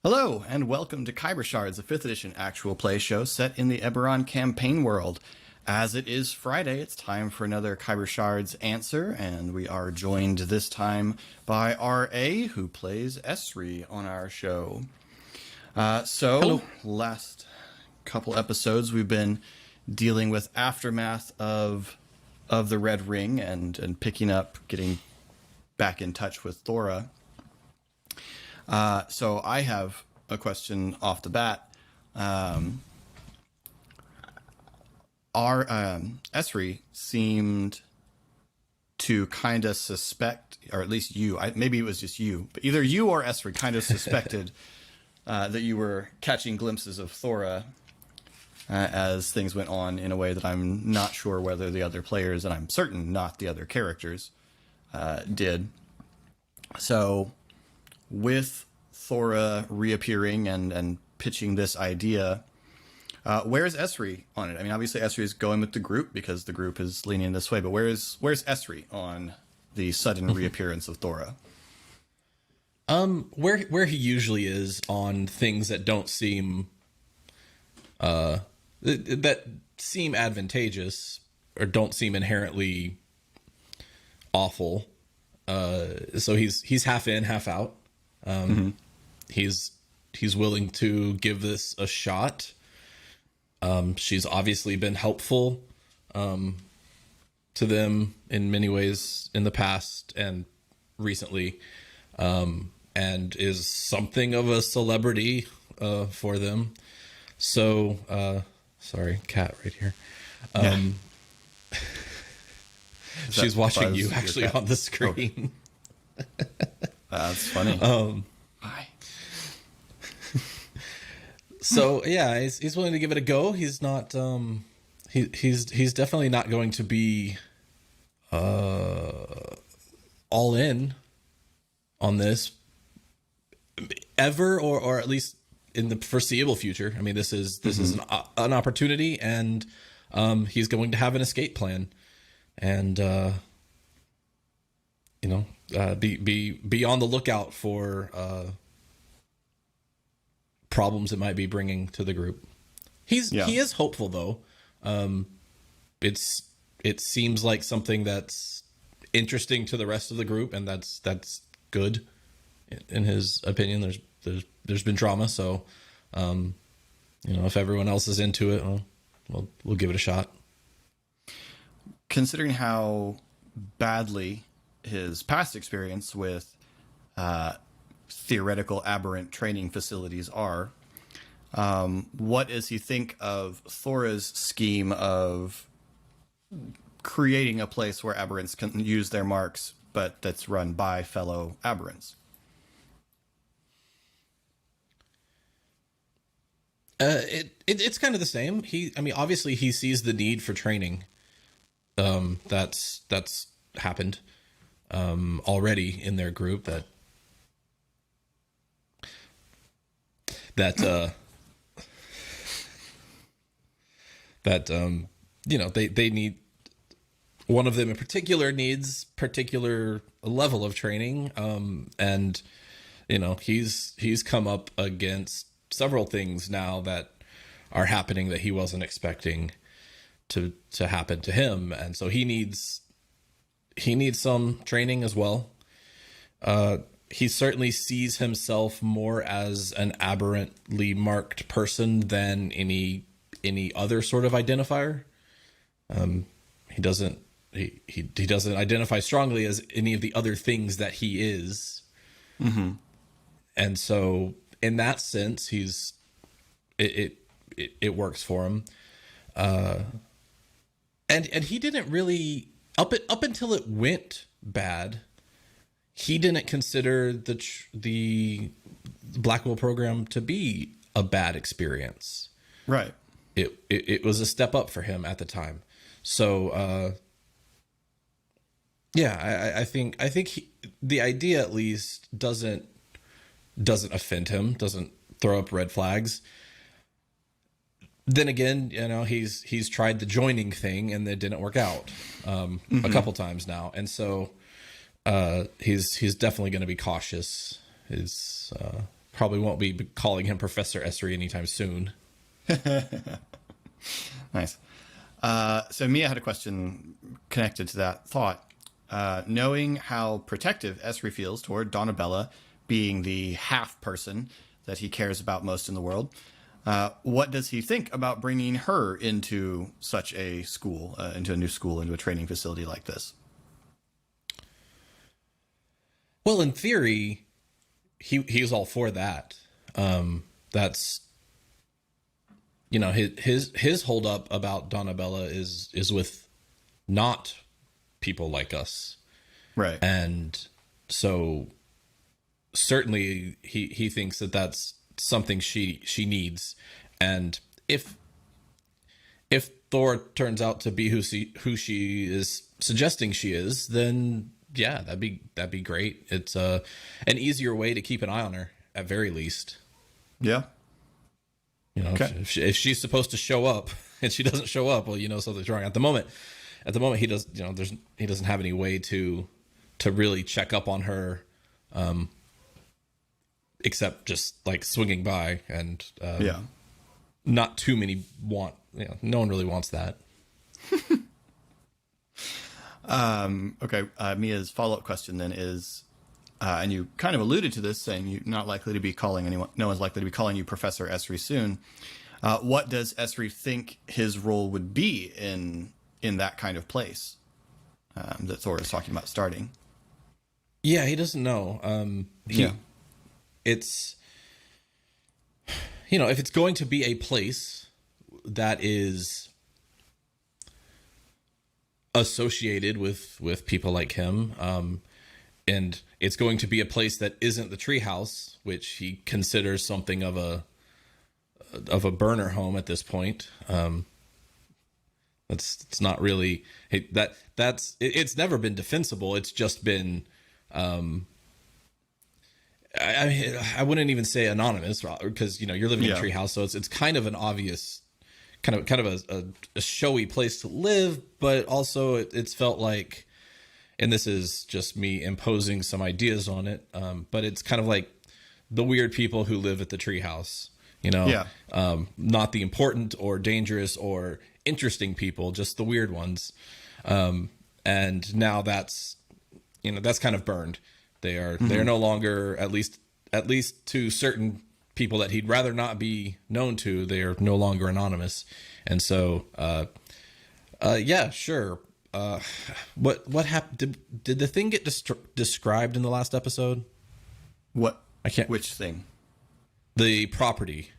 Hello, and welcome to Khyber Shards, a 5th edition actual play show set in the Eberron campaign world. As it is Friday, it's time for another Khyber Shards answer, and we are joined this time by R.A., who plays Esri on our show. Hello. Last couple episodes, we've been dealing with aftermath of the Red Ring and picking up, getting back in touch with Thora. So I have a question off the bat. Esri seemed to kind of suspect, or at least you, maybe it was just you, but either you or Esri kind of suspected that you were catching glimpses of Thora as things went on in a way that I'm not sure whether the other players, and I'm certain not the other characters, did. So with Thora reappearing and pitching this idea, where's Esri on it? I mean, obviously Esri is going with the group because the group is leaning this way, but where's Esri on the sudden reappearance of Thora? Where he usually is on things that don't seem that seem advantageous or don't seem inherently awful. So he's half in, half out. He's willing to give this a shot. She's obviously been helpful to them in many ways in the past and recently, and is something of a celebrity for them. So, sorry, cat right here. She's watching you actually on the screen. Oh. That's funny. Bye. So yeah, he's willing to give it a go. He's not. He's definitely not going to be all in on this ever, or at least in the foreseeable future. I mean, this is an opportunity, and he's going to have an escape plan, and be on the lookout for problems it might be bringing to the group. He is hopeful though. It seems like something that's interesting to the rest of the group, and that's good in his opinion. There's been drama, so if everyone else is into it, we'll give it a shot. Considering how badly his past experience with theoretical aberrant training facilities are, what does he think of Thora's scheme of creating a place where aberrants can use their marks, but that's run by fellow aberrants? It's kind of the same. Obviously he sees the need for training. That's happened already in their group, they need, one of them in particular needs particular level of training, and he's come up against several things now that are happening that he wasn't expecting to happen to him, and so he needs some training as well. He certainly sees himself more as an aberrantly marked person than any other sort of identifier. He doesn't identify strongly as any of the other things that he is. Mm-hmm. And so in that sense, it works for him. And he didn't really, up until it went bad, he didn't consider the Blackwell program to be a bad experience. Right. It was a step up for him at the time. So, I think the idea at least doesn't offend him, doesn't throw up red flags. Then again, he's tried the joining thing and it didn't work out a couple times now, and so he's definitely going to be cautious. probably won't be calling him Professor Esri anytime soon. Nice. So Mia had a question connected to that thought. Knowing how protective Esri feels toward Donabella being the half person that he cares about most in the world, what does he think about bringing her into such a school, into a new school, into a training facility like this? Well, in theory, he's all for that. That's, you know, his hold up about Donabella is with not people like us. Right. And so certainly he thinks that that's something she needs. And if Thor turns out to be who she is suggesting she is, then yeah, that'd be great. It's an easier way to keep an eye on her at very least. Yeah. You know, okay. if she's supposed to show up and she doesn't show up, well, you know, something's wrong. At the moment he does, you know, he doesn't have any way to really check up on her, except just like swinging by, and yeah, not too many want, you know, no one really wants that. Okay. Mia's follow-up question then is, and you kind of alluded to this, saying you're not likely to be calling anyone, no one's likely to be calling you Professor Esri soon. What does Esri think his role would be in that kind of place that Thor is talking about starting? Yeah, he doesn't know. It's, you know, if it's going to be a place that is associated with people like him, and it's going to be a place that isn't the treehouse, which he considers something of a burner home at this point. It's not really it's never been defensible. It's just been, I wouldn't even say anonymous, because, you know, you're living in a treehouse, so it's kind of an obvious, kind of a showy place to live, but also it's felt like, and this is just me imposing some ideas on it, but it's kind of like the weird people who live at the treehouse, you know, not the important or dangerous or interesting people, just the weird ones. And now that's, you know, that's kind of burned. They're no longer, at least to certain people that he'd rather not be known to, they are no longer anonymous. And so, yeah, sure. What happened? Did the thing get described in the last episode? What? I can't. Which thing? The property.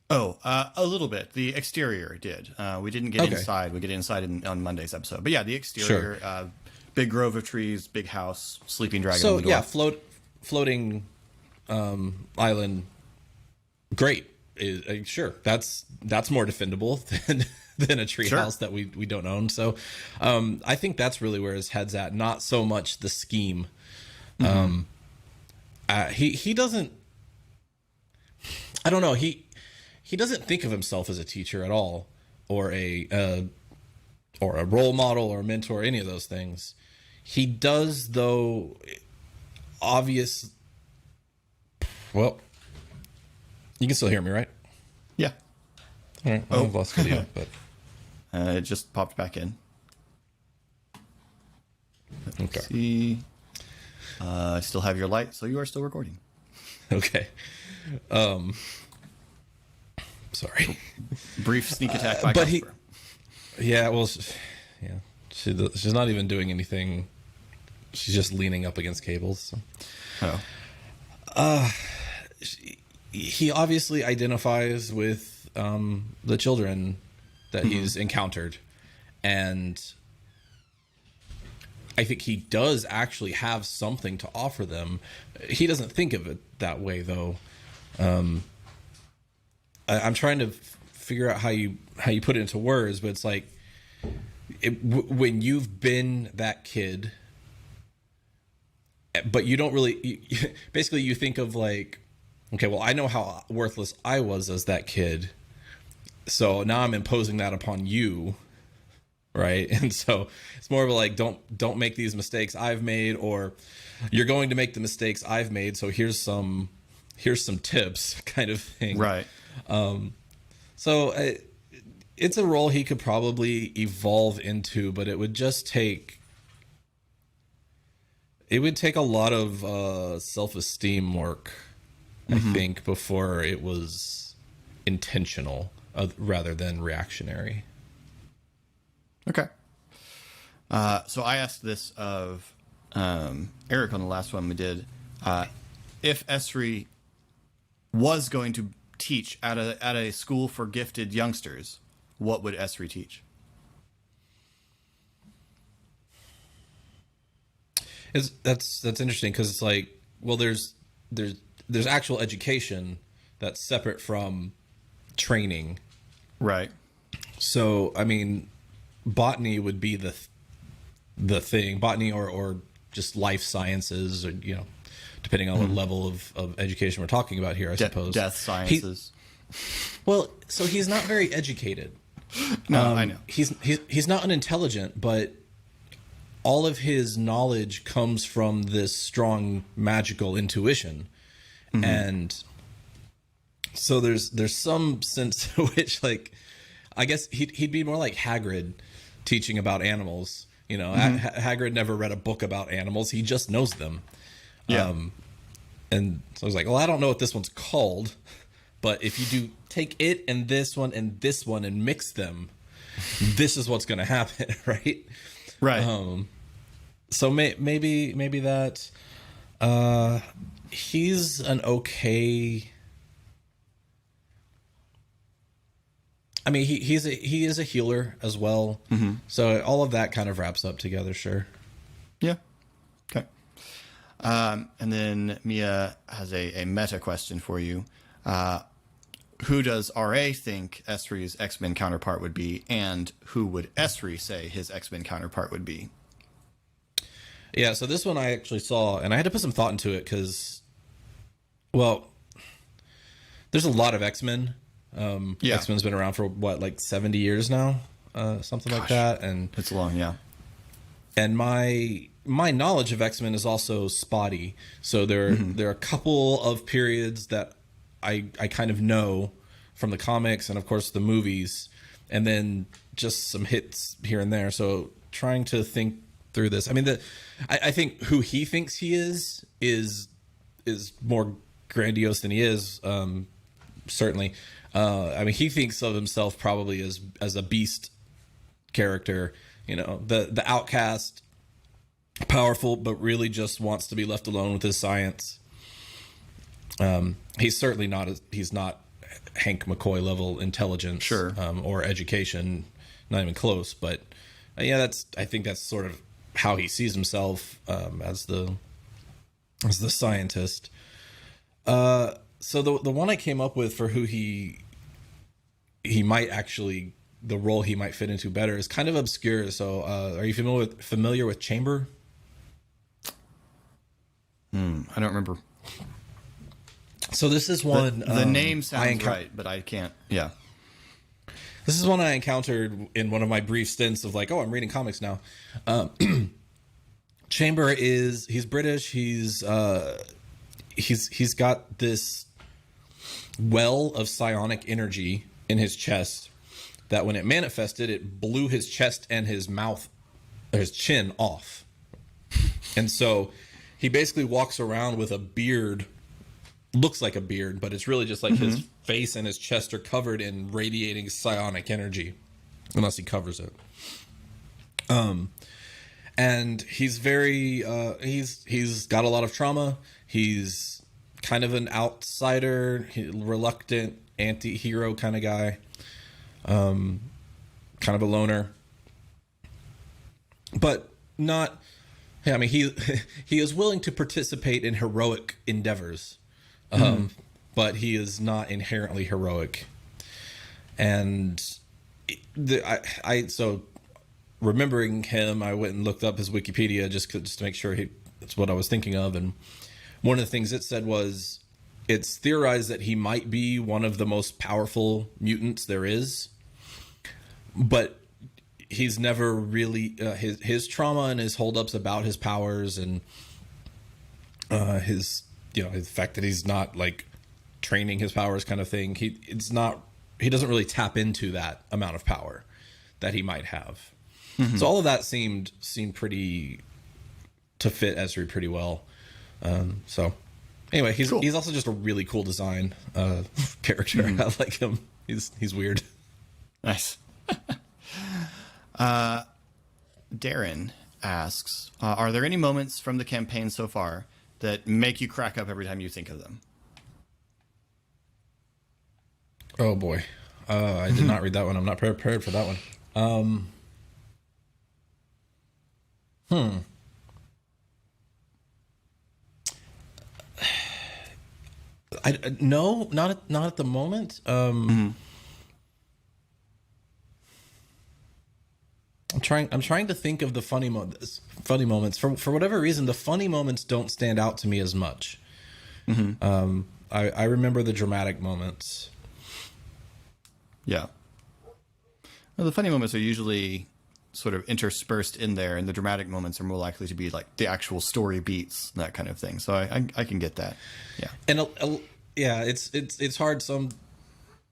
Oh, a little bit. The exterior did. We didn't get inside. We get inside on Monday's episode. But yeah, the exterior, sure. Big grove of trees, big house, sleeping dragon. So on the door. Yeah, floating island. Great. Sure, that's more defendable than a treehouse that we don't own. So I think that's really where his head's at. Not so much the scheme. He doesn't. I don't know. He doesn't think of himself as a teacher at all, or a role model or a mentor, any of those things. He does, though. Obvious. Well, you can still hear me, right? Yeah. All right. I've lost video, but it just popped back in. Okay. See, I still have your light, so you are still recording. Okay. Sorry. Brief sneak attack by but Khyber. Yeah. Well, yeah. She's not even doing anything. She's just leaning up against cables. So. Oh. He obviously identifies with the children that he's encountered, and I think he does actually have something to offer them. He doesn't think of it that way, though. I'm trying to figure out how you put it into words, but it's like when you've been that kid, but you don't really. Basically, you think of like, okay, well, I know how worthless I was as that kid, so now I'm imposing that upon you, right? And so it's more of a like, don't make these mistakes I've made, or you're going to make the mistakes I've made, so here's some here's some tips kind of thing. Right. So it's a role he could probably evolve into, but it would just take a lot of self-esteem work, I think, before it was intentional rather than reactionary. Okay. So I asked this of Eric on the last one we did. If Esri was going to teach at a school for gifted youngsters, what would Esri teach? That's interesting, because it's like, well, there's actual education that's separate from training. Right. So I mean, botany would be the thing, botany or just life sciences, or depending on what level of education we're talking about here, I suppose. Death sciences. Well, so he's not very educated. No, I know. He's not unintelligent, but all of his knowledge comes from this strong magical intuition. And so there's some sense in which, like, I guess he'd be more like Hagrid teaching about animals. Hagrid never read a book about animals. He just knows them. Yeah. And so I was like, well, I don't know what this one's called, but if you do take it and this one and mix them, this is what's going to happen, right? Right. So maybe that he's an okay. I mean, he is a healer as well. So all of that kind of wraps up together. Sure. Yeah. Okay. And then Mia has a meta question for you. Who does RA think Esri's X-Men counterpart would be, and who would Esri say his X-Men counterpart would be? Yeah, so this one I actually saw, and I had to put some thought into it because, well, there's a lot of X-Men. X-Men's been around for what, like 70 years now, something like that, and it's long, yeah. And my knowledge of X-Men is also spotty, so there are a couple of periods that I kind of know from the comics and of course the movies, and then just some hits here and there. So trying to think through this, I mean, I think who he thinks he is more grandiose than he is. Certainly, I mean, he thinks of himself probably as a beast character, the outcast, powerful, but really just wants to be left alone with his science. He's certainly not he's not Hank McCoy level intelligence, sure, or education, not even close. But yeah, I think that's sort of how he sees himself, as the scientist. So the one I came up with for who he might actually, the role he might fit into better, is kind of obscure. So are you familiar with Chamber? I don't remember. So this is one. The name sounds right, but I can't. Yeah. This is one I encountered in one of my brief stints of like, oh, I'm reading comics now. Chamber he's British. He's got this well of psionic energy in his chest that when it manifested, it blew his chest and his mouth, or his chin off. And so he basically walks around with a beard, looks like a beard, but it's really just like his face and his chest are covered in radiating psionic energy, unless he covers it. And he's very, he's got a lot of trauma. He's kind of an outsider, reluctant anti-hero kind of guy. Kind of a loner, but not, I mean, he is willing to participate in heroic endeavors, but he is not inherently heroic. And so remembering him, I went and looked up his Wikipedia just to make sure that's what I was thinking of. And one of the things it said was, it's theorized that he might be one of the most powerful mutants there is, but he's never really, his trauma and his holdups about his powers and his you know, the fact that he's not like training his powers kind of thing. He doesn't really tap into that amount of power that he might have. Mm-hmm. So all of that seemed pretty to fit Esri pretty well. So anyway, he's also just a really cool design character. Mm-hmm. I like him. He's weird. Nice. Darren asks, are there any moments from the campaign so far that make you crack up every time you think of them? Oh boy. I did not read that one. I'm not prepared for that one. No, not at the moment. Mm-hmm. I'm trying to think of the funny moments. For whatever reason, the funny moments don't stand out to me as much. Mm-hmm. I remember the dramatic moments. Yeah. Well, the funny moments are usually sort of interspersed in there, and the dramatic moments are more likely to be like the actual story beats, that kind of thing. So I can get that. Yeah. And yeah, it's hard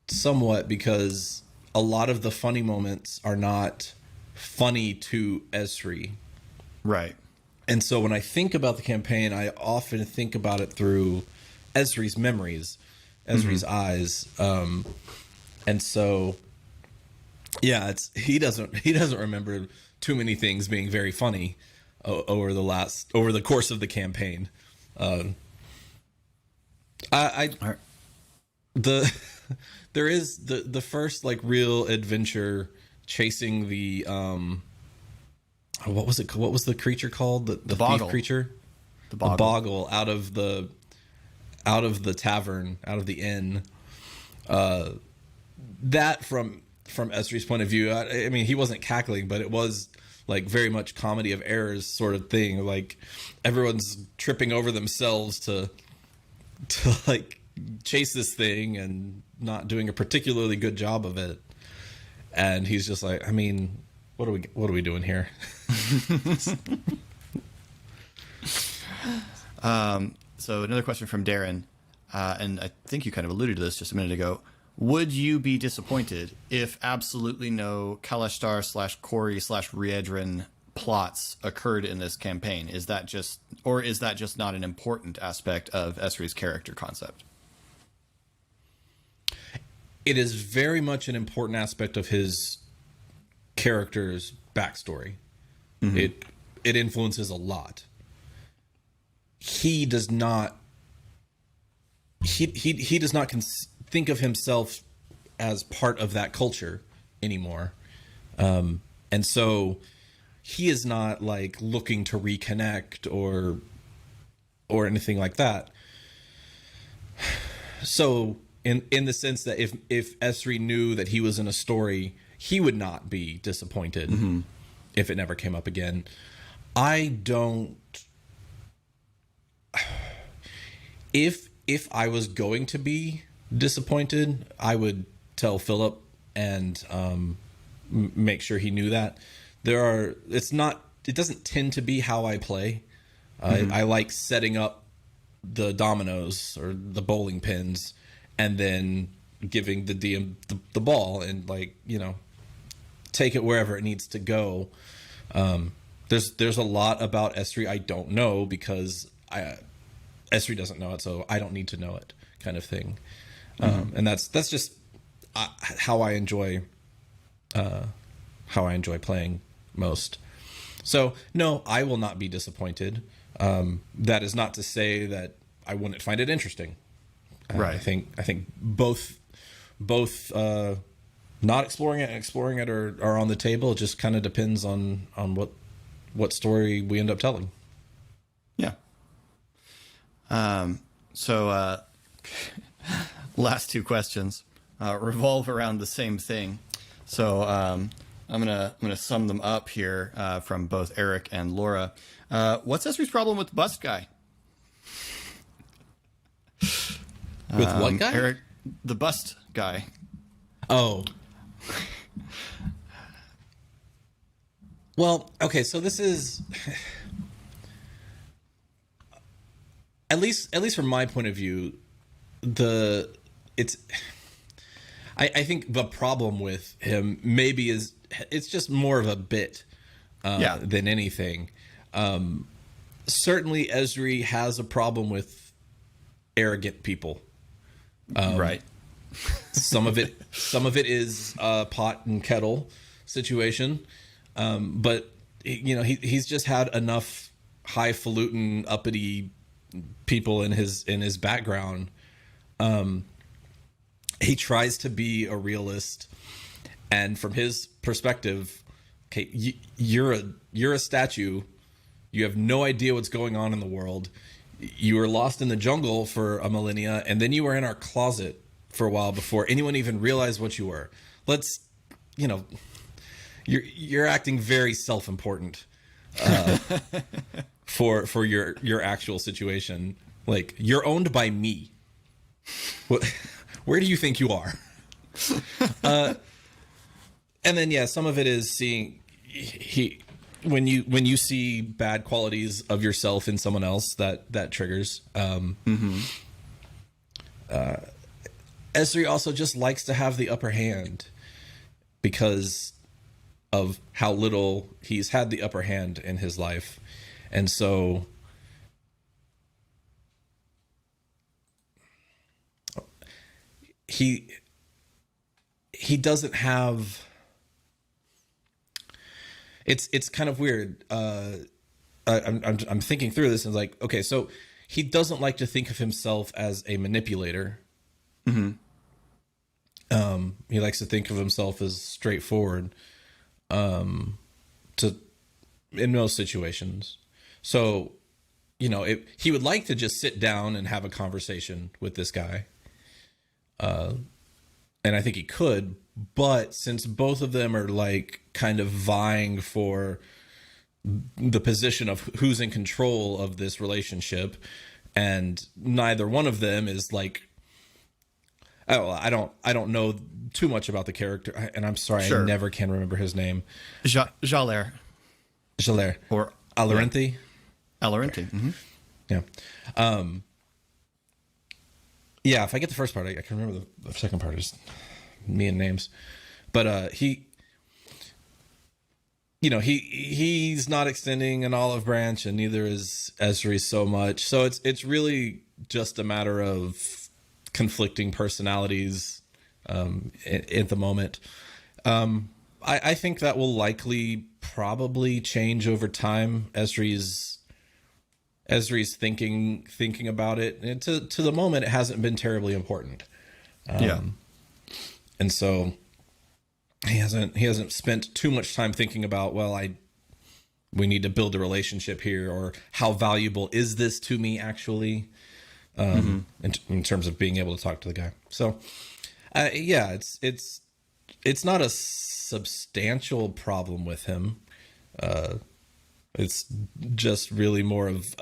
somewhat because a lot of the funny moments are not funny to Esri. Right. And so when I think about the campaign, I often think about it through Esri's memories, Esri's mm-hmm. eyes. And so, yeah, he doesn't remember too many things being very funny over the course of the campaign. There is the first like real adventure chasing the what was the creature called, the thief creature, the boggle out of the tavern, out of the inn. That from Esri's point of view, I mean, he wasn't cackling, but it was like very much comedy of errors sort of thing. Like everyone's tripping over themselves to like chase this thing and not doing a particularly good job of it. And he's just like, I mean, what are we doing here? So another question from Darren, and I think you kind of alluded to this just a minute ago. Would you be disappointed if absolutely no Kalashtar/Kori/Riedran plots occurred in this campaign? Is that just not an important aspect of Esri's character concept? It is very much an important aspect of his character's backstory. Mm-hmm. It influences a lot. He does not. He does not think of himself as part of that culture anymore, and so he is not like looking to reconnect or anything like that. So in the sense that if Esri knew that he was in a story, he would not be disappointed mm-hmm. if it never came up again. I don't. If I was going to be disappointed, I would tell Philip and make sure he knew that. It doesn't tend to be how I play. Mm-hmm. I like setting up the dominoes or the bowling pins and then giving the DM the ball and, like, you know, take it wherever it needs to go. There's a lot about Esri I don't know because Esri doesn't know it, so I don't need to know it, kind of thing. Mm-hmm. And that's just how I enjoy playing most. So no, I will not be disappointed. That is not to say that I wouldn't find it interesting. Right. I think both not exploring it and exploring it are on the table. It just kind of depends on what story we end up telling. Yeah. So last two questions revolve around the same thing. So I'm gonna sum them up here from both Eric and Laura. What's Esri's problem with the bust guy? With what guy? Eric, the bust guy. Oh. Well, okay, so this is... least from my point of view, I think the problem with him maybe is it's just more of a bit than anything. Certainly Esri has a problem with arrogant people. Right. Some of it is a pot and kettle situation. But he's just had enough highfalutin, uppity people in his background. He tries to be a realist, and from his perspective, okay, you're a statue. You have no idea what's going on in the world. You were lost in the jungle for a millennia, and then you were in our closet for a while before anyone even realized what you were. You're acting very self-important for your actual situation. Like, you're owned by me. Where do you think you are? And then some of it is seeing when you see bad qualities of yourself in someone else, that triggers. Esri also just likes to have the upper hand because of how little he's had the upper hand in his life. And so he doesn't have, it's kind of weird. I'm thinking through this and like, okay, so he doesn't like to think of himself as a manipulator. He likes to think of himself as straightforward, in most situations. So, he would like to just sit down and have a conversation with this guy. And I think he could, but since both of them are like kind of vying for the position of who's in control of this relationship, and neither one of them is like, I don't know too much about the character, and I'm sorry, I never can remember his name. Jalert. Or Alorente. Yeah. Alorente. Mm-hmm. Yeah. If I get the first part, I can remember the second part is me and names. But he's not extending an olive branch, and neither is Esri so much. So it's really just a matter of conflicting personalities at the moment. I think that will likely probably change over time. Esri's thinking about it, and to the moment it hasn't been terribly important. And so he hasn't spent too much time thinking about, we need to build a relationship here, or how valuable is this to me actually, in terms of being able to talk to the guy. So it's not a substantial problem with him. It's just really more of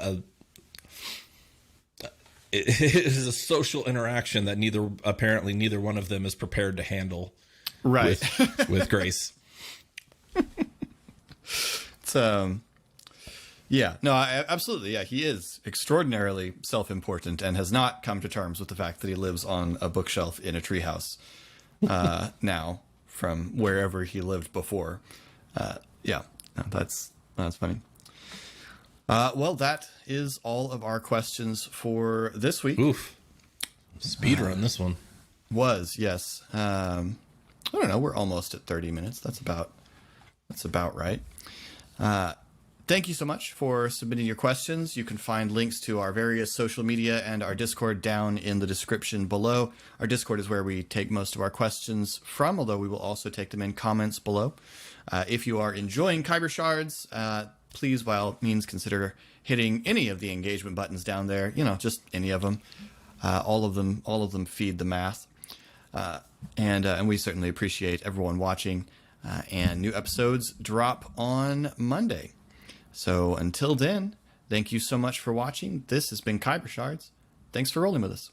it is a social interaction that neither one of them is prepared to handle. Right. With grace. It's absolutely. Yeah, he is extraordinarily self-important and has not come to terms with the fact that he lives on a bookshelf in a treehouse now from wherever he lived before. That's funny. Well, that is all of our questions for this week. Oof. Speed run this one. Yes. I don't know. We're almost at 30 minutes. That's about right. Thank you so much for submitting your questions. You can find links to our various social media and our Discord down in the description below. Our Discord is where we take most of our questions from, although we will also take them in comments below. If you are enjoying Khyber Shards, please, by all means, consider hitting any of the engagement buttons down there. Just any of them. All of them feed the math. And we certainly appreciate everyone watching. And new episodes drop on Monday. So until then, thank you so much for watching. This has been Khyber Shards. Thanks for rolling with us.